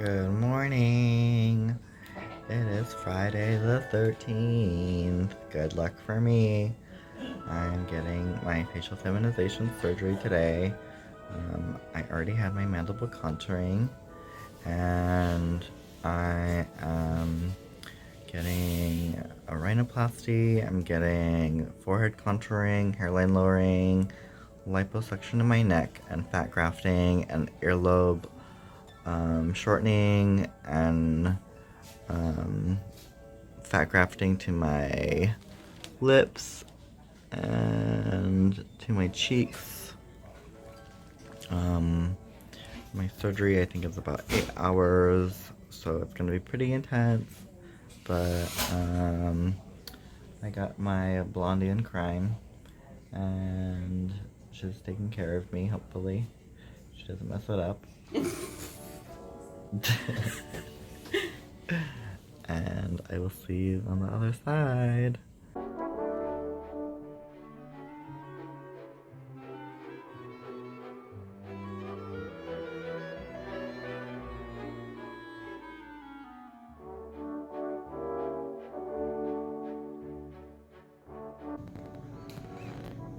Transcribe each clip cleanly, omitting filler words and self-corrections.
Good morning. It is Friday the 13th. Good luck for me. I'm getting my facial feminization surgery today. I already had my mandible contouring, and I am getting a rhinoplasty. I'm getting forehead contouring, hairline lowering, liposuction in my neck, and fat grafting, and earlobe shortening, and fat grafting to my lips and to my cheeks. My surgery, I think, is about 8 hours, so it's gonna be pretty intense. But I got my blondie in crime, and she's taking care of me. Hopefully, she doesn't mess it up. And I will see you on the other side.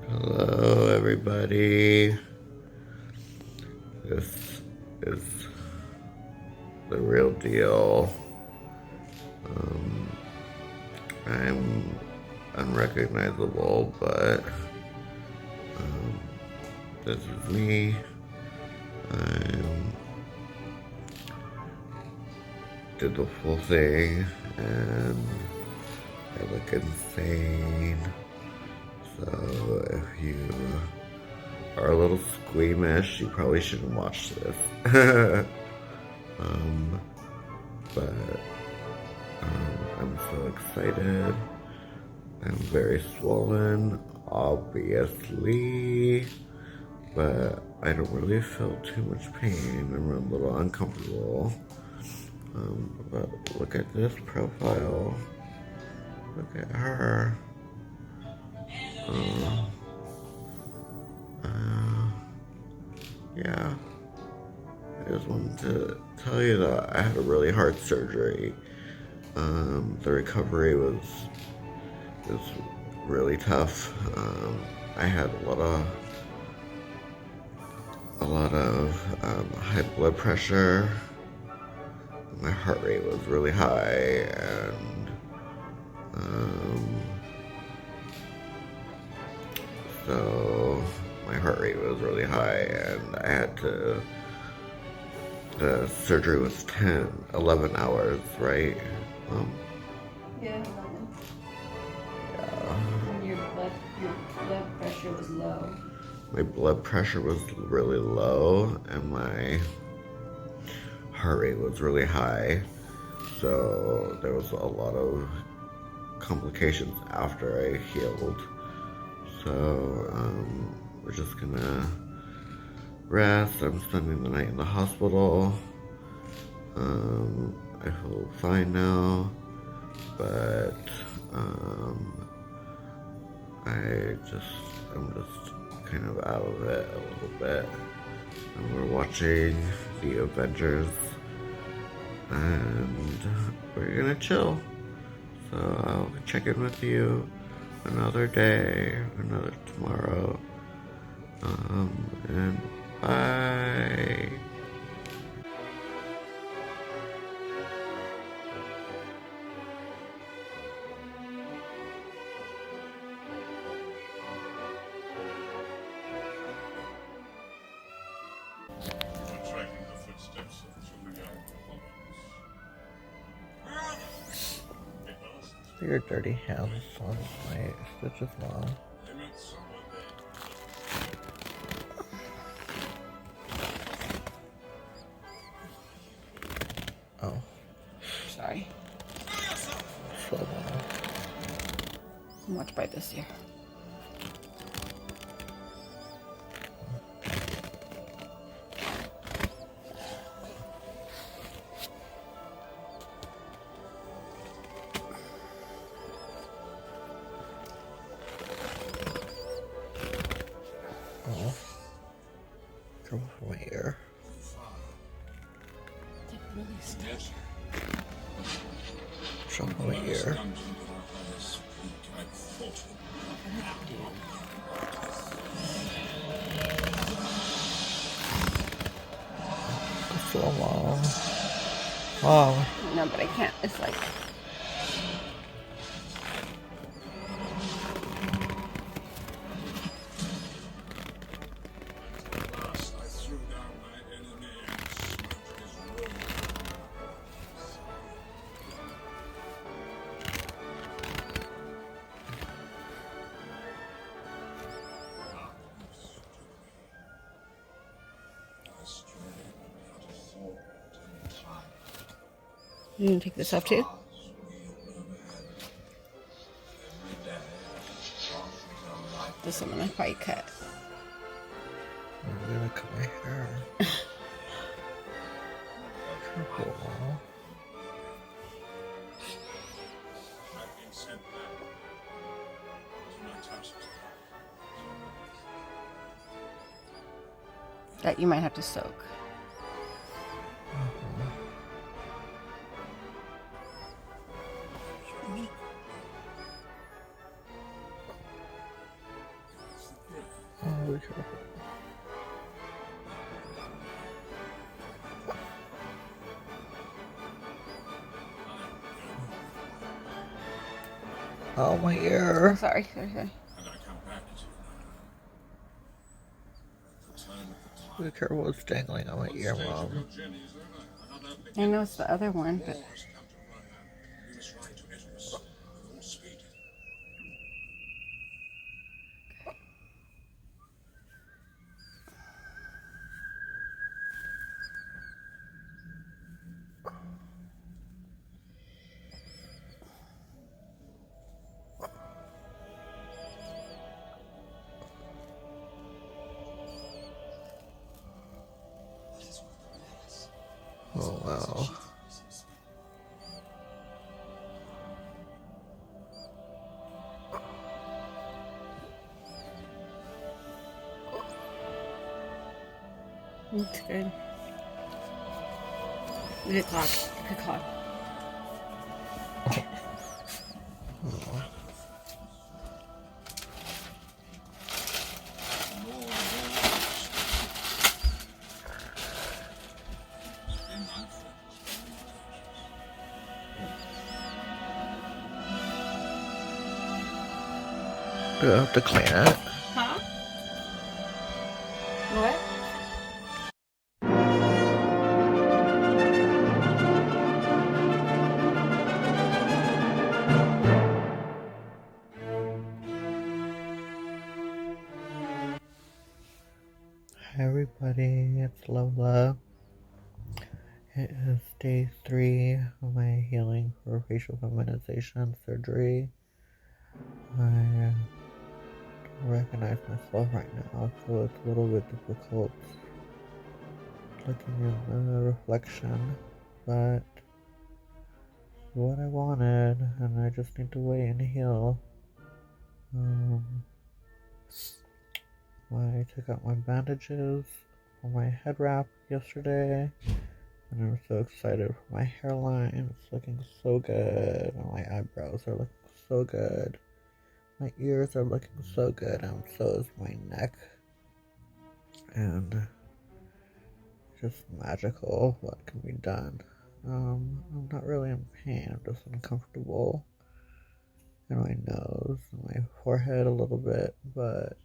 Hello, everybody. This is the real deal. I'm unrecognizable, but this is me. I did the full thing, and I look insane. So if you are a little squeamish, you probably shouldn't watch this. But I'm so excited. I'm very swollen, obviously, but I don't really feel too much pain. I'm a little uncomfortable. But look at this profile. Look at her. Yeah. I just wanted to tell you that I had a really hard surgery. The recovery was really tough. I had a lot of high blood pressure. My heart rate was really high, and so my heart rate was really high, and I had to. The surgery was 11 hours, right? Yeah, 11. Yeah. And your blood pressure was low. My blood pressure was really low, and my heart rate was really high. So there was a lot of complications after I healed. So we're just gonna rest. I'm spending the night in the hospital. I feel fine now, but I'm just kind of out of it a little bit. And we're watching the Avengers, and we're gonna chill. So I'll check in with you another day, another tomorrow, and bye. Tracking the footsteps of two young women. Your dirty hands on my stitches now. They met someone Oh, Sorry. slow down. Much by this year. Oh, from where? Show my ear. So long. Mom. No, but I can't. It's like. You gonna take this off too? This one I'm gonna probably cut. I'm gonna cut my hair. Careful. That you might have to soak. Oh, be careful. Oh, my ear. Sorry. Be careful, what's dangling on my ear, Mom. I know it's the other one, but. Oh, wow. Looks good. Good clock. Good clock. Do I have to clean it? Huh? What? Hi everybody, it's Lola. It is day 3 of my healing for facial feminization surgery. I don't recognize myself right now, so it's a little bit difficult looking in the reflection, but it's what I wanted, and I just need to wait and heal. I took out my bandages for my head wrap yesterday, and I'm so excited for my hairline. It's looking so good, and my eyebrows are looking so good. My ears are looking so good, and so is my neck. And just magical what can be done. I'm not really in pain, I'm just uncomfortable in my nose and my forehead a little bit, but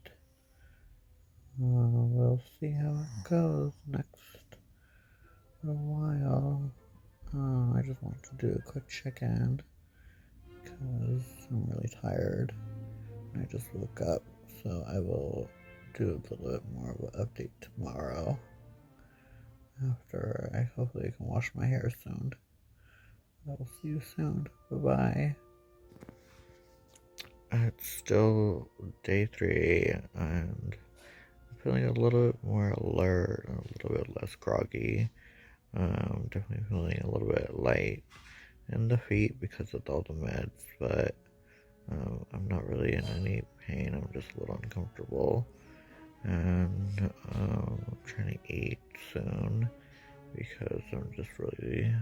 we'll see how it goes next little while. I just want to do a quick check-in because I'm really tired and I just woke up, so I will do a little bit more of an update tomorrow after I hopefully can wash my hair soon. I will see you soon. Bye-bye. It's still day 3 and I'm feeling a little bit more alert, a little bit less groggy. Definitely feeling a little bit light in the feet because of all the meds, but I'm not really in any pain. I'm just a little uncomfortable, and I'm trying to eat soon, because I'm just really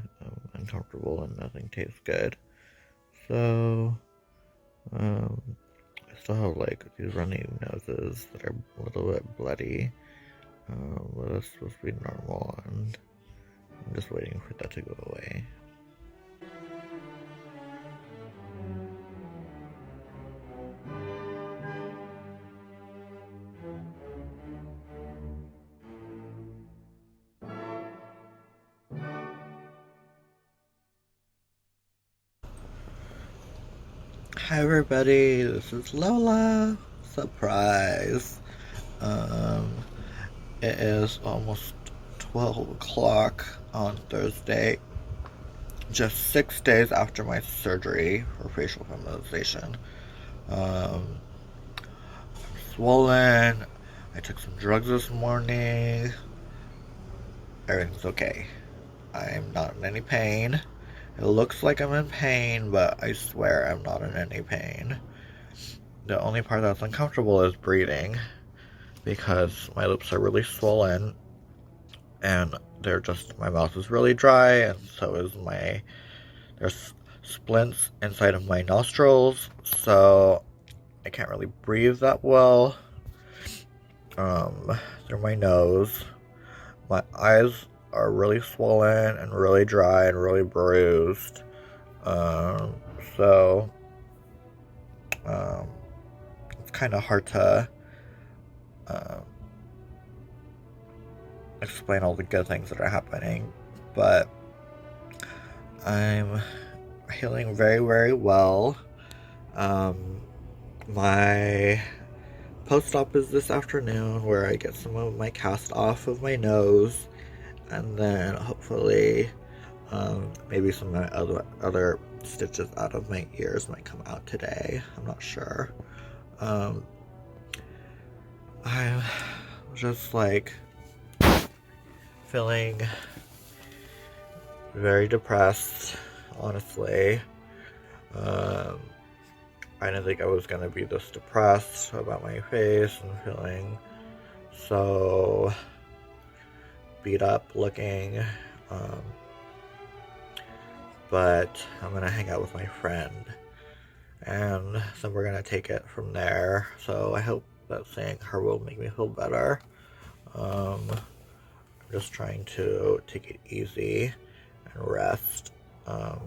uncomfortable and nothing tastes good. So, I still have like these runny noses that are a little bit bloody. But that's supposed to be normal, and I'm just waiting for that to go away. Hi everybody, this is Lola. Surprise. Um, it is almost 12 o'clock on Thursday, just 6 days after my surgery for facial feminization. I'm swollen. I took some drugs this morning. Everything's okay. I'm not in any pain. It looks like I'm in pain, but I swear I'm not in any pain. The only part that's uncomfortable is breathing, because my lips are really swollen, and my mouth is really dry, and so is there's splints inside of my nostrils, so I can't really breathe that well, through my nose. My eyes are really swollen and really dry and really bruised, so it's kind of hard to explain all the good things that are happening, but I'm healing very, very well. My post-op is this afternoon, where I get some of my cast off of my nose, and then hopefully maybe some of my other stitches out of my ears might come out today. I'm not sure. I'm just like feeling very depressed, honestly. I didn't think I was gonna be this depressed about my face and feeling so beat up looking. But I'm gonna hang out with my friend, and so we're gonna take it from there. So I hope that seeing her will make me feel better. I'm just trying to take it easy and rest. I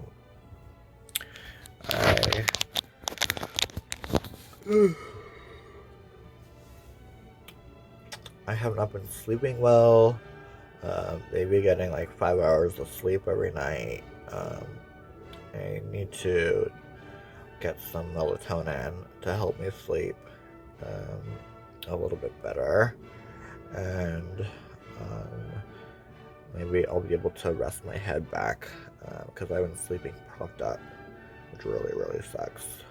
have not been sleeping well. Maybe getting like 5 hours of sleep every night. I need to get some melatonin to help me sleep a little bit better, and maybe I'll be able to rest my head back, because I've been sleeping propped up, which really, really sucks.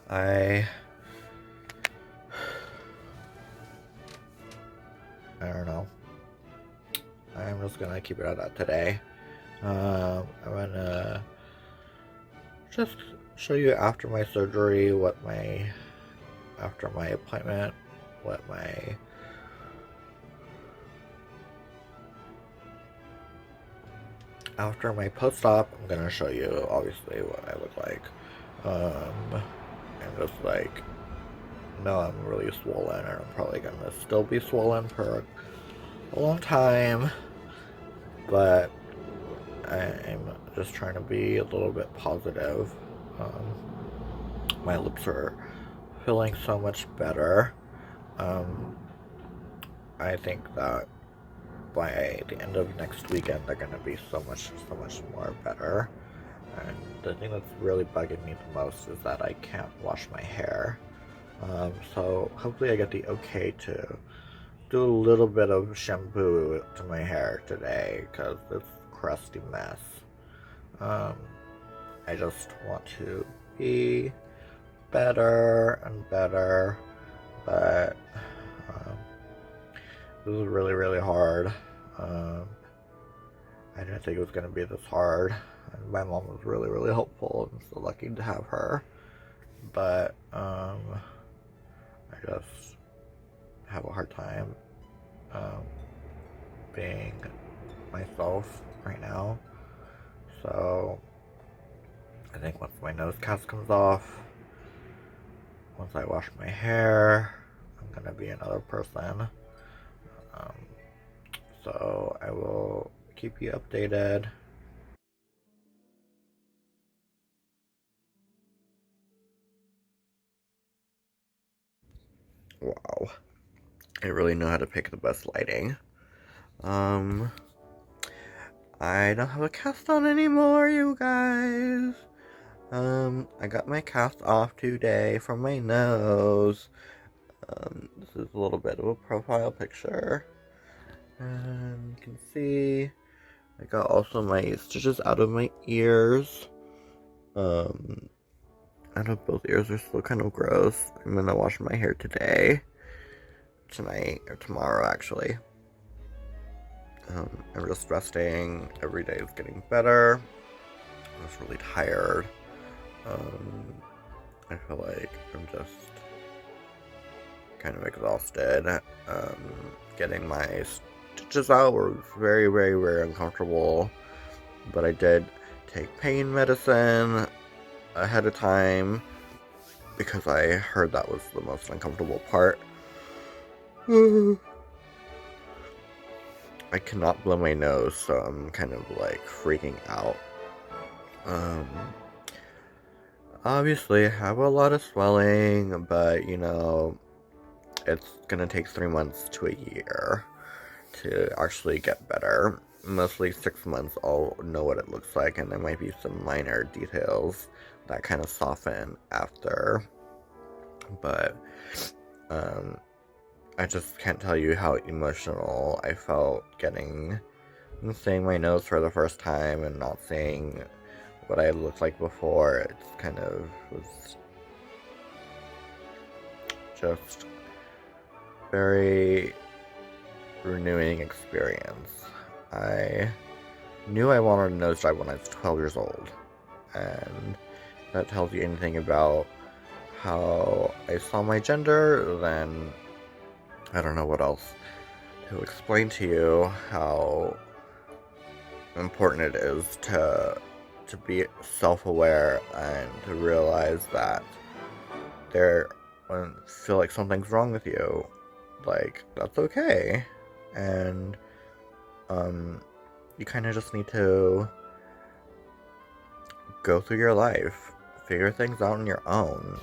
I don't know. I'm just gonna keep it at that today. I'm gonna just show you after my surgery after my appointment, after my post-op. I'm gonna show you obviously what I look like. I'm just like, no, I'm really swollen, and I'm probably gonna still be swollen for a long time, but I'm just trying to be a little bit positive. My lips are feeling so much better. I think that by the end of next weekend they're gonna be so much more better. And the thing that's really bugging me the most is that I can't wash my hair. So hopefully I get the okay to do a little bit of shampoo to my hair today, because it's a crusty mess. I just want to be better and better, but this is really, really hard. I didn't think it was going to be this hard, and my mom was really, really helpful. I'm so lucky to have her, but I just have a hard time being myself right now. So I think once my nose cast comes off, once I wash my hair, I'm gonna be another person. Um, so I will keep you updated. Wow. I really know how to pick the best lighting. I don't have a cast on anymore, you guys. I got my cast off today from my nose. This is a little bit of a profile picture. And you can see I got also my stitches out of my ears. I know both ears are still kind of gross. I'm gonna wash my hair today. Tonight, or tomorrow actually. I'm just resting. Every day is getting better. I'm just really tired. I feel like I'm just kind of exhausted. Getting my stitches out was very, very, very uncomfortable. But I did take pain medicine ahead of time because I heard that was the most uncomfortable part. I cannot blow my nose, so I'm kind of like freaking out. Obviously I have a lot of swelling, but you know, it's gonna take 3 months to a year to actually get better. Mostly 6 months I'll know what it looks like, and there might be some minor details that kind of soften after. But I just can't tell you how emotional I felt seeing my nose for the first time and not seeing what I looked like before. It's kind of was just very renewing experience. I knew I wanted a nose job when I was 12 years old, and that tells you anything about how I saw my gender, then I don't know what else to explain to you how important it is to be self-aware and to realize that when you feel like something's wrong with you, like, that's okay. And you kind of just need to go through your life, figure things out on your own.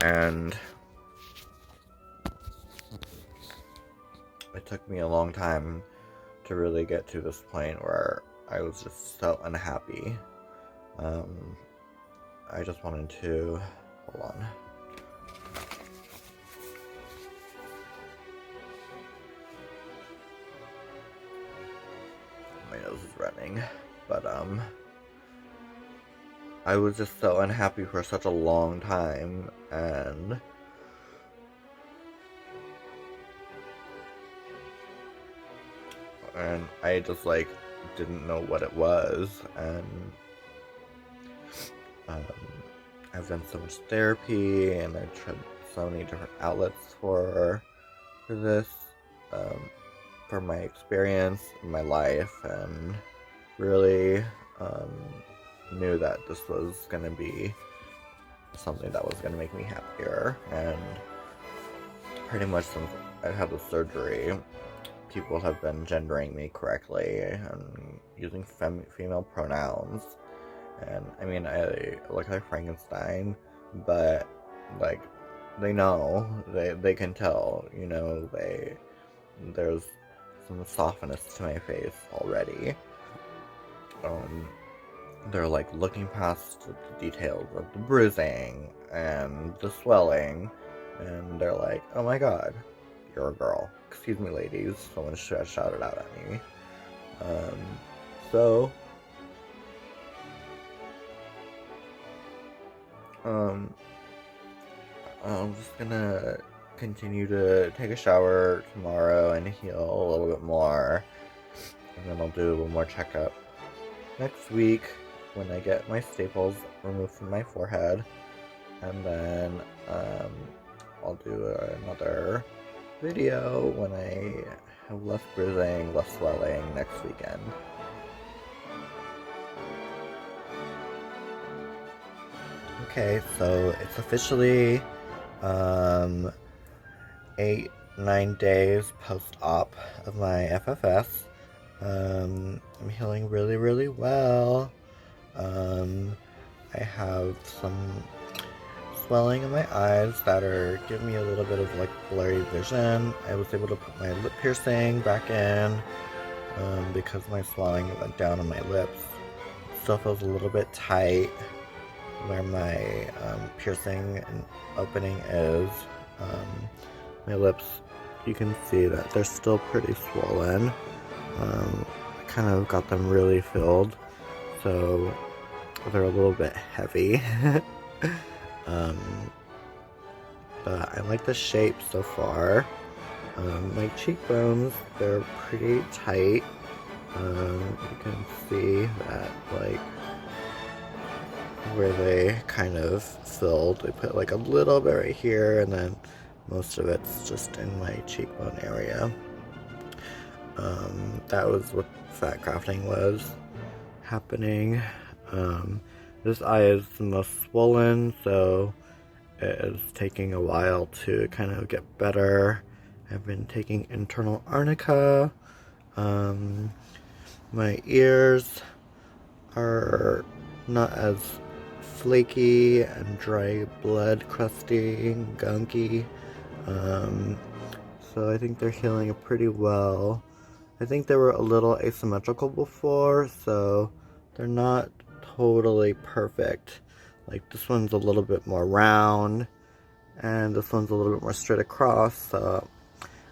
And it took me a long time to really get to this point where I was just so unhappy. I just wanted to... Hold on. My nose is running. But, I was just so unhappy for such a long time, and I just, like, didn't know what it was, and I've done so much therapy, and I tried so many different outlets for this, for my experience in my life, and really knew that this was going to be something that was going to make me happier. And pretty much since I had the surgery, people have been gendering me correctly and using female pronouns. And I mean, I look like Frankenstein, but like, they know, they can tell, you know, there's some softness to my face already. They're like looking past the details of the bruising and the swelling, and they're like, oh my god, you're a girl. Excuse me, ladies, someone shouted out at me. So I'm just gonna continue to take a shower tomorrow and heal a little bit more, and then I'll do a little more checkup next week when I get my staples removed from my forehead, and then I'll do another video when I have less bruising, less swelling next weekend. Okay, so it's officially 8-9 days post-op of my FFS. I'm healing really, really well. I have some swelling in my eyes that are giving me a little bit of like blurry vision. I was able to put my lip piercing back in because my swelling went down on my lips. Still feels a little bit tight where my piercing and opening is. My lips, you can see that they're still pretty swollen. I kind of got them really filled, so they're a little bit heavy. But I like the shape so far. My cheekbones, they're pretty tight. You can see that, like, where they kind of filled. They put like a little bit right here, and then most of it's just in my cheekbone area. That was what fat grafting was happening. This eye is the most swollen, so it is taking a while to kind of get better. I've been taking internal arnica. My ears are not as flaky and dry blood, crusty, gunky. So I think they're healing pretty well. I think they were a little asymmetrical before, so they're not totally perfect. Like this one's a little bit more round, and this one's a little bit more straight across, so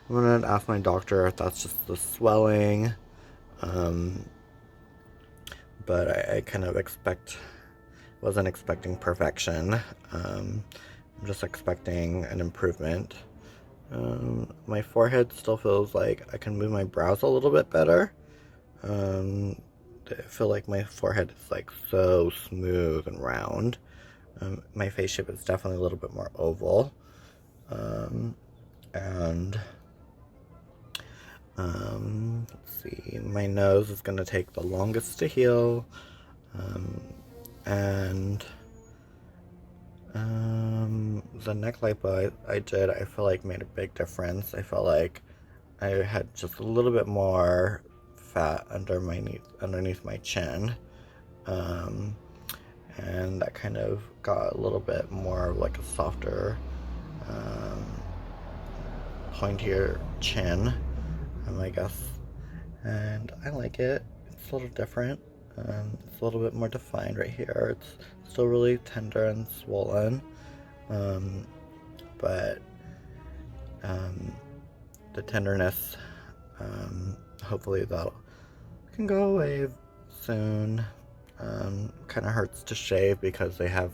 I'm gonna ask my doctor if that's just the swelling. But I kind of wasn't expecting perfection. I'm just expecting an improvement. My forehead still feels like I can move my brows a little bit better. I feel like my forehead is like so smooth and round. My face shape is definitely a little bit more oval. Let's see, my nose is gonna take the longest to heal. The neck lipo I did, I feel like made a big difference. I felt like I had just a little bit more fat underneath my chin. And that kind of got a little bit more of like a softer, pointier chin, I guess. And I like it. It's a little different. It's a little bit more defined right here. It's still really tender and swollen. But the tenderness, hopefully that can go away soon. Kind of hurts to shave because I have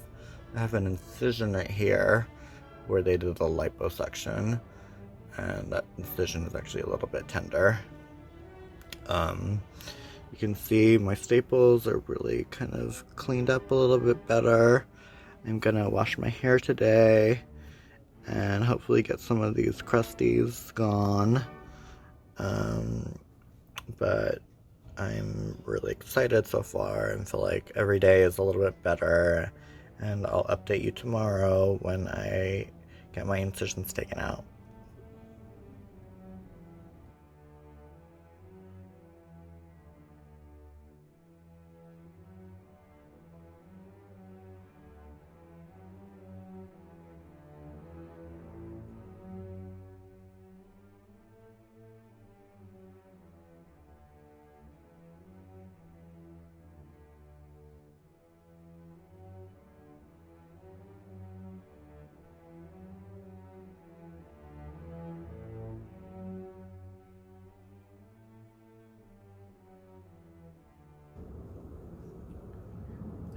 an incision right here where they did the liposuction, and that incision is actually a little bit tender. You can see my staples are really kind of cleaned up a little bit better. I'm gonna wash my hair today and hopefully get some of these crusties gone. But I'm really excited so far and feel like every day is a little bit better, and I'll update you tomorrow when I get my incisions taken out.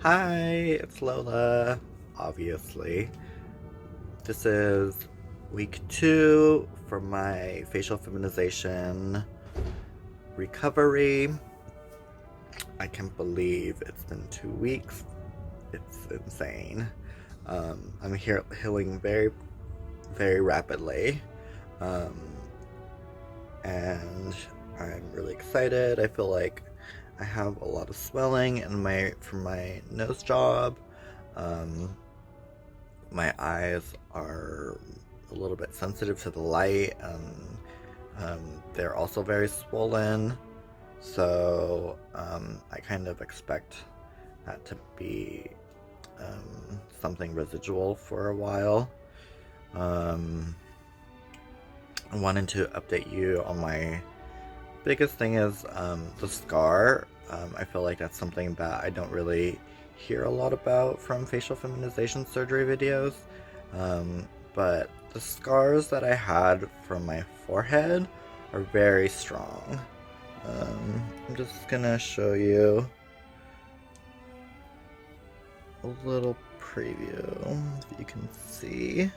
Hi, it's Lola, obviously. This is week 2 for my facial feminization recovery. I can't believe it's been 2 weeks. It's insane. I'm healing very, very rapidly. And I'm really excited. I feel like I have a lot of swelling from my nose job. My eyes are a little bit sensitive to the light, and they're also very swollen. So I kind of expect that to be something residual for a while. I wanted to update you on my biggest thing is the scar. I feel like that's something that I don't really hear a lot about from facial feminization surgery videos. But the scars that I had from my forehead are very strong. I'm just gonna show you a little preview if you can see.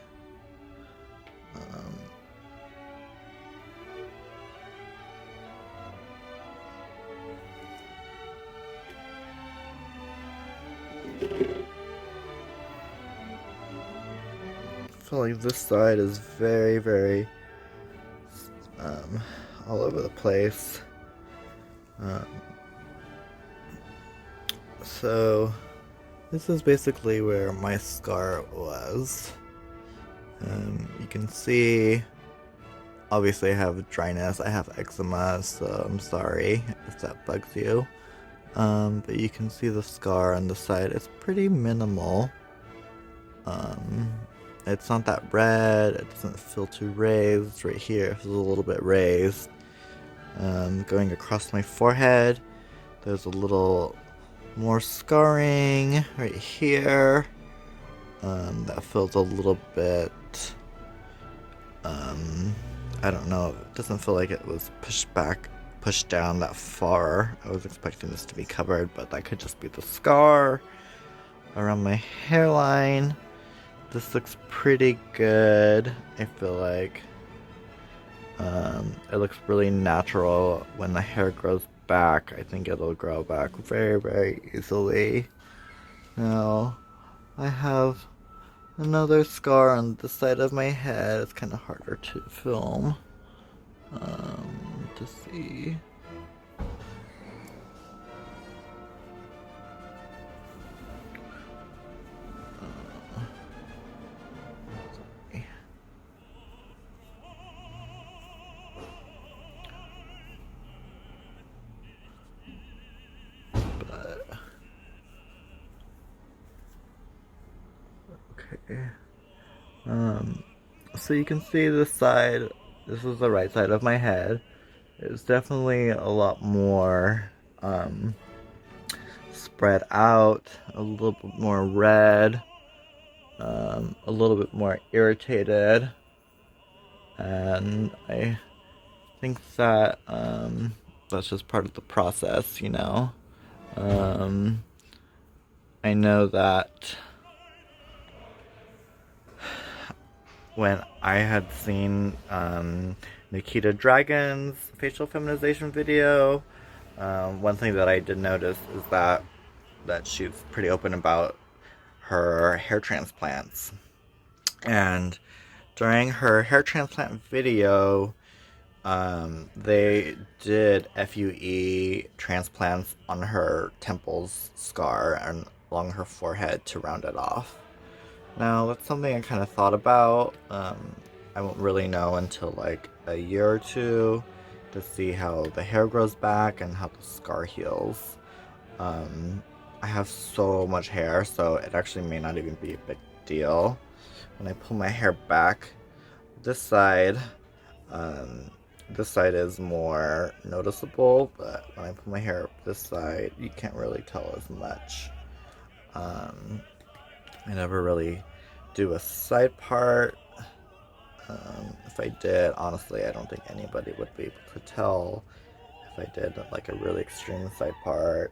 I feel like this side is very, very all over the place. So this is basically where my scar was. You can see, obviously I have dryness, I have eczema, so I'm sorry if that bugs you. But you can see the scar on the side, it's pretty minimal. It's not that red, it doesn't feel too raised. Right here, it's a little bit raised. Going across my forehead, there's a little more scarring right here. That feels a little bit, I don't know, it doesn't feel like it was pushed down that far. I was expecting this to be covered, but that could just be the scar around my hairline. This looks pretty good, I feel like. It looks really natural. When the hair grows back, I think it'll grow back very, very easily. Now, I have another scar on the side of my head. It's kind of harder to film. To see. Okay. So you can see this side, this is the right side of my head. It's definitely a lot more spread out, a little bit more red, a little bit more irritated, and I think that that's just part of the process, you know. I know that when I had seen Nikita Dragon's facial feminization video, one thing that I did notice is that she's pretty open about her hair transplants. And during her hair transplant video, they did FUE transplants on her temples scar and along her forehead to round it off. Now, that's something I kind of thought about. I won't really know until like a year or two to see how the hair grows back and how the scar heals. I have so much hair, so it actually may not even be a big deal. When I pull my hair back, this side is more noticeable, but when I pull my hair up this side, you can't really tell as much. I never really do a side part. If I did, honestly, I don't think anybody would be able to tell if I did like a really extreme side part.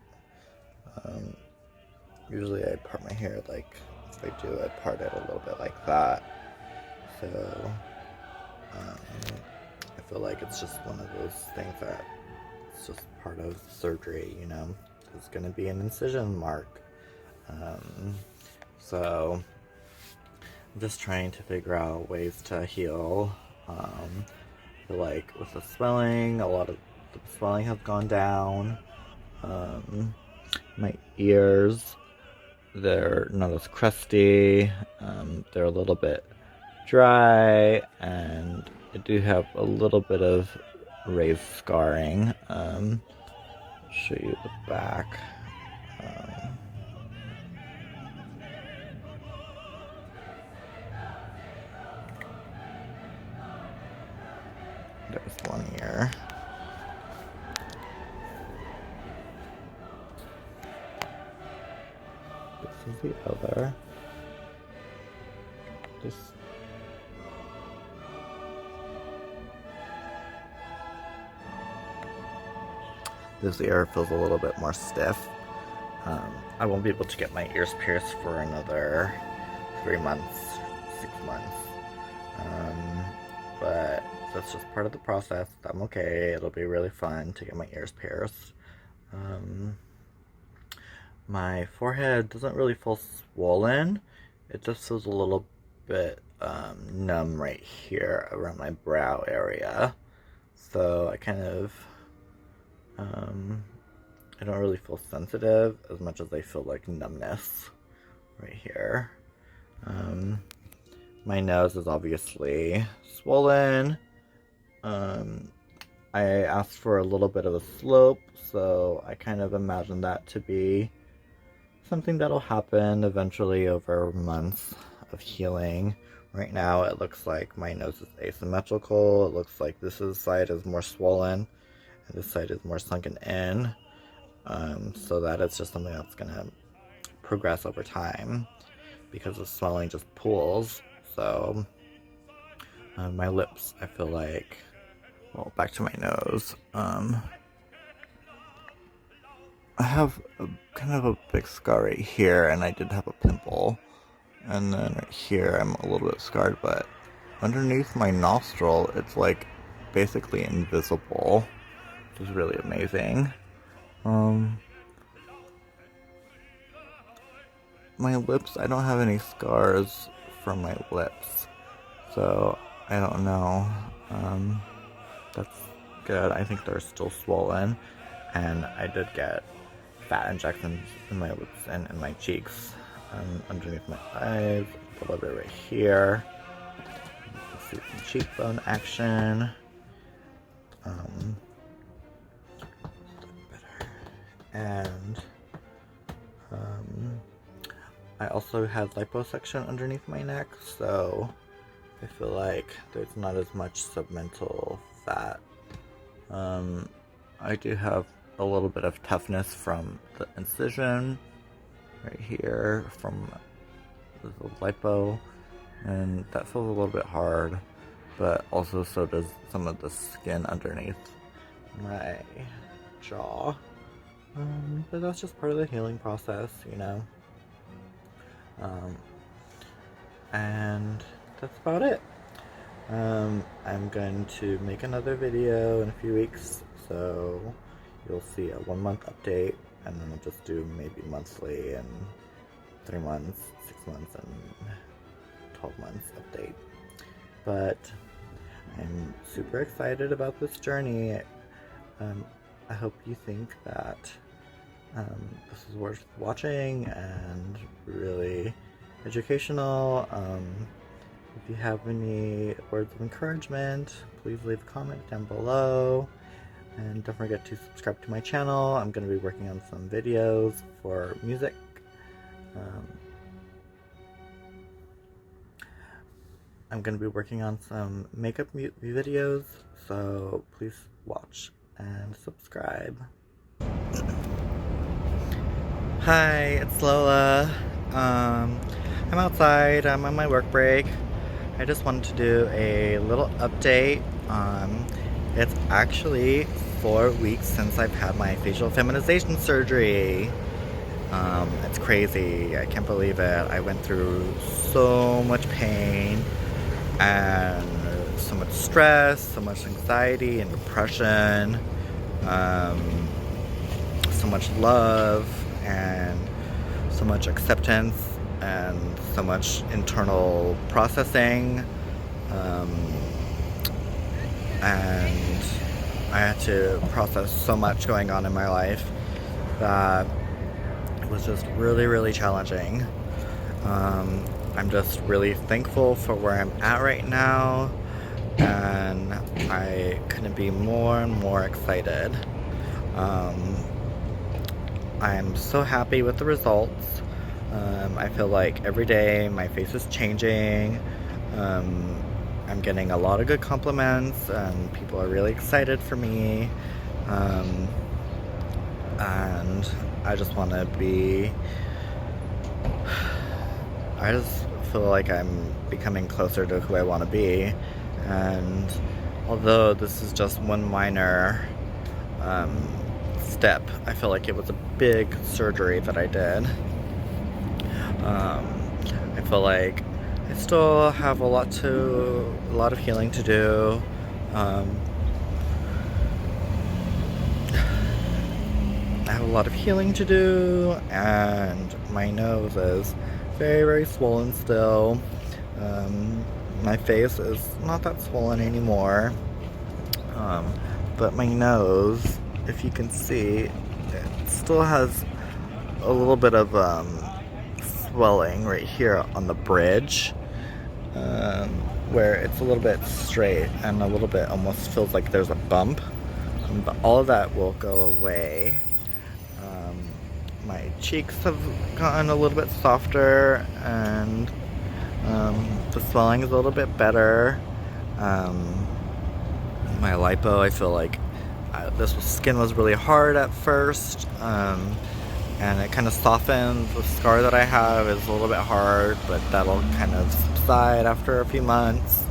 Usually I part my hair like, if I do, I part it a little bit like that. So, I feel like it's just one of those things that it's just part of surgery, you know. There's gonna be an incision mark. So I'm just trying to figure out ways to heal I feel like with the swelling, a lot of the swelling has gone down. My ears, they're not as crusty. They're a little bit dry, and I do have a little bit of raised scarring. Show you the back. There's one ear. This is the other. This ear feels a little bit more stiff. I won't be able to get my ears pierced for another 3 months, 6 months. But that's just part of the process. I'm okay. It'll be really fun to get my ears pierced. My forehead doesn't really feel swollen. It just feels a little bit numb right here around my brow area. So I kind of I don't really feel sensitive as much as I feel like numbness right here. My nose is obviously swollen. I asked for a little bit of a slope, so I kind of imagine that to be something that'll happen eventually over months of healing. Right now it looks like my nose is asymmetrical. It looks like this side is more swollen and this side is more sunken in. So that it's just something that's gonna progress over time because the swelling just pools. So my lips, I feel like, well, back to my nose. I have kind of a big scar right here, and I did have a pimple. And then right here, I'm a little bit scarred, but underneath my nostril, it's like basically invisible, which is really amazing. My lips, I don't have any scars from my lips, so I don't know. That's good. I think they're still swollen, and I did get fat injections in my lips and in my cheeks, underneath my eyes, a little bit right here. You can see some cheekbone action. And I also had liposuction underneath my neck, so I feel like there's not as much submental fat. I do have a little bit of toughness from the incision right here from the lipo, and that feels a little bit hard, but also so does some of the skin underneath my jaw. But that's just part of the healing process, you know. And that's about it. I'm going to make another video in a few weeks, so you'll see a 1 month update, and then I'll just do maybe monthly and 3 months, 6 months, and 12 months update. But I'm super excited about this journey. I hope you think that this is worth watching and really educational. If you have any words of encouragement, please leave a comment down below. And don't forget to subscribe to my channel. I'm going to be working on some videos for music. I'm going to be working on some makeup videos, so please watch and subscribe. Hi, it's Lola. I'm outside. I'm on my work break. I just wanted to do a little update. It's actually 4 weeks since I've had my facial feminization surgery. It's crazy. I can't believe it. I went through so much pain and so much stress, so much anxiety and depression, so much love and so much acceptance and so much internal processing. and I had to process so much going on in my life that it was just really challenging. I'm just really thankful for where I'm at right now, and I couldn't be more and more excited. I'm so happy with the results. I feel like every day my face is changing. I'm getting a lot of good compliments, and people are really excited for me. And I just want to be... I just feel like I'm becoming closer to who I want to be. And although this is just one minor step, I feel like it was a big surgery that I did. I feel like I still have a lot of healing to do. I have a lot of healing to do, and my nose is very swollen still. My face is not that swollen anymore, but my nose, if you can see, it still has a little bit of swelling right here on the bridge, where it's a little bit straight and a little bit almost feels like there's a bump, but all of that will go away. My cheeks have gotten a little bit softer, and the swelling is a little bit better. My lipo, I feel like this skin was really hard at first, and it kind of softens. The scar that I have is a little bit hard, but that'll kind of subside after a few months.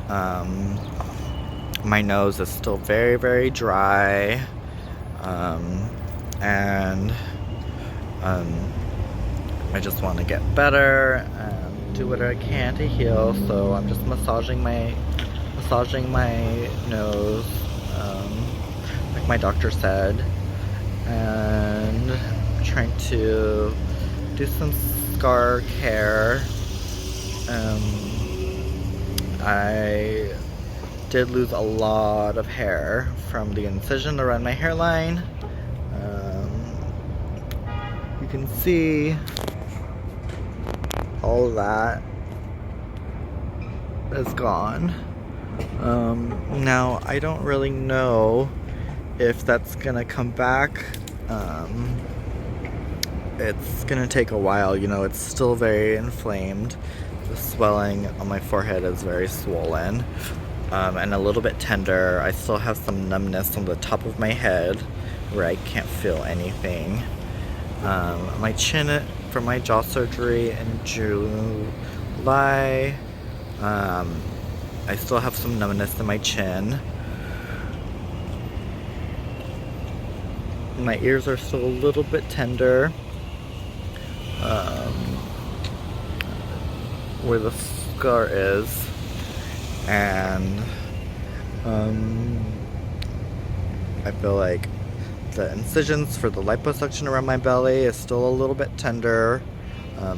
My nose is still very dry, and I just want to get better and do what I can to heal. So I'm just massaging my nose, like my doctor said, and trying to do some scar care. I did lose a lot of hair from the incision around my hairline. You can see all of that is gone. Now I don't really know if that's gonna come back. It's gonna take a while, you know, it's still very inflamed. The swelling on my forehead is very swollen, and a little bit tender. I still have some numbness on the top of my head where I can't feel anything. My chin from my jaw surgery in July, I still have some numbness in my chin. My ears are still a little bit tender. Where the scar is, and I feel like the incisions for the liposuction around my belly is still a little bit tender,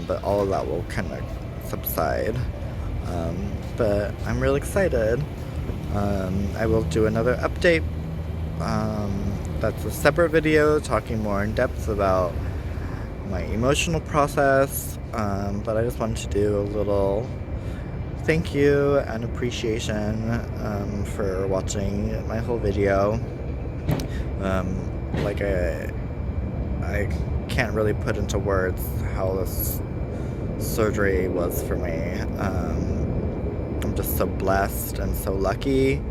but all of that will kind of subside. But I'm really excited. I will do another update. That's a separate video talking more in depth about my emotional process, but I just wanted to do a little thank you and appreciation for watching my whole video. Like I can't really put into words how this surgery was for me. I'm just so blessed and so lucky,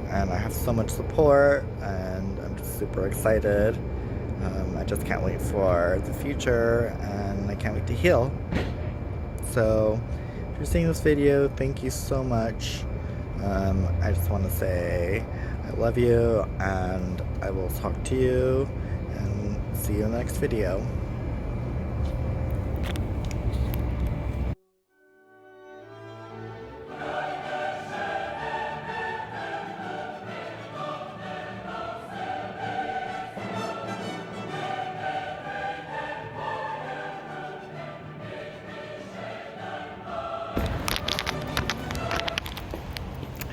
and I have so much support, and I'm just super excited. I just can't wait for the future, and I can't wait to heal. So if you're seeing this video, thank you so much. I just want to say I love you, and I will talk to you and see you in the next video.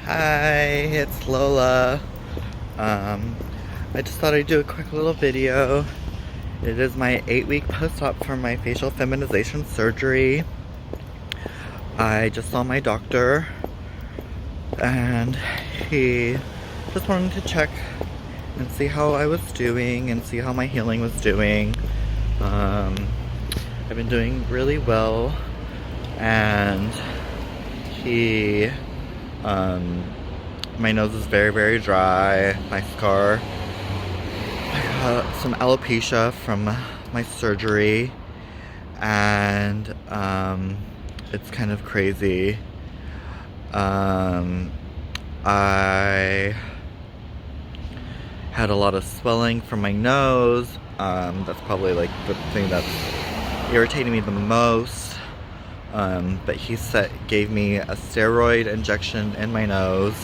Hi. Hi, it's Lola. I just thought I'd do a quick little video. It is my 8-week post-op for my facial feminization surgery. I just saw my doctor and he just wanted to check and see how I was doing and see how my healing was doing. I've been doing really well, and he my nose is very, very dry. My scar, I got some alopecia from my surgery, and it's kind of crazy. I had a lot of swelling from my nose. That's probably like the thing that's irritating me the most. But he gave me a steroid injection in my nose,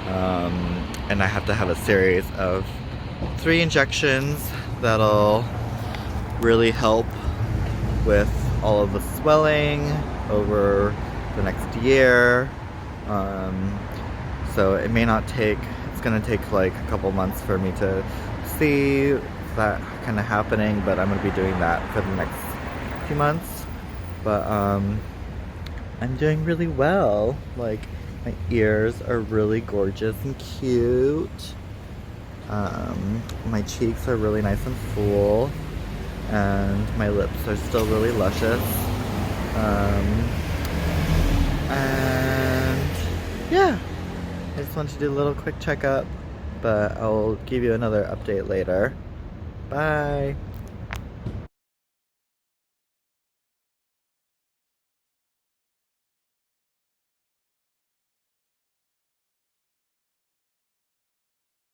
and I have to have a series of 3 injections that'll really help with all of the swelling over the next year. So it may not take, it's gonna take like a couple months for me to see that kind of happening, but I'm gonna be doing that for the next few months. But I'm doing really well. Like, my ears are really gorgeous and cute. My cheeks are really nice and full, and my lips are still really luscious. And yeah, I just wanted to do a little quick checkup, but I'll give you another update later. Bye.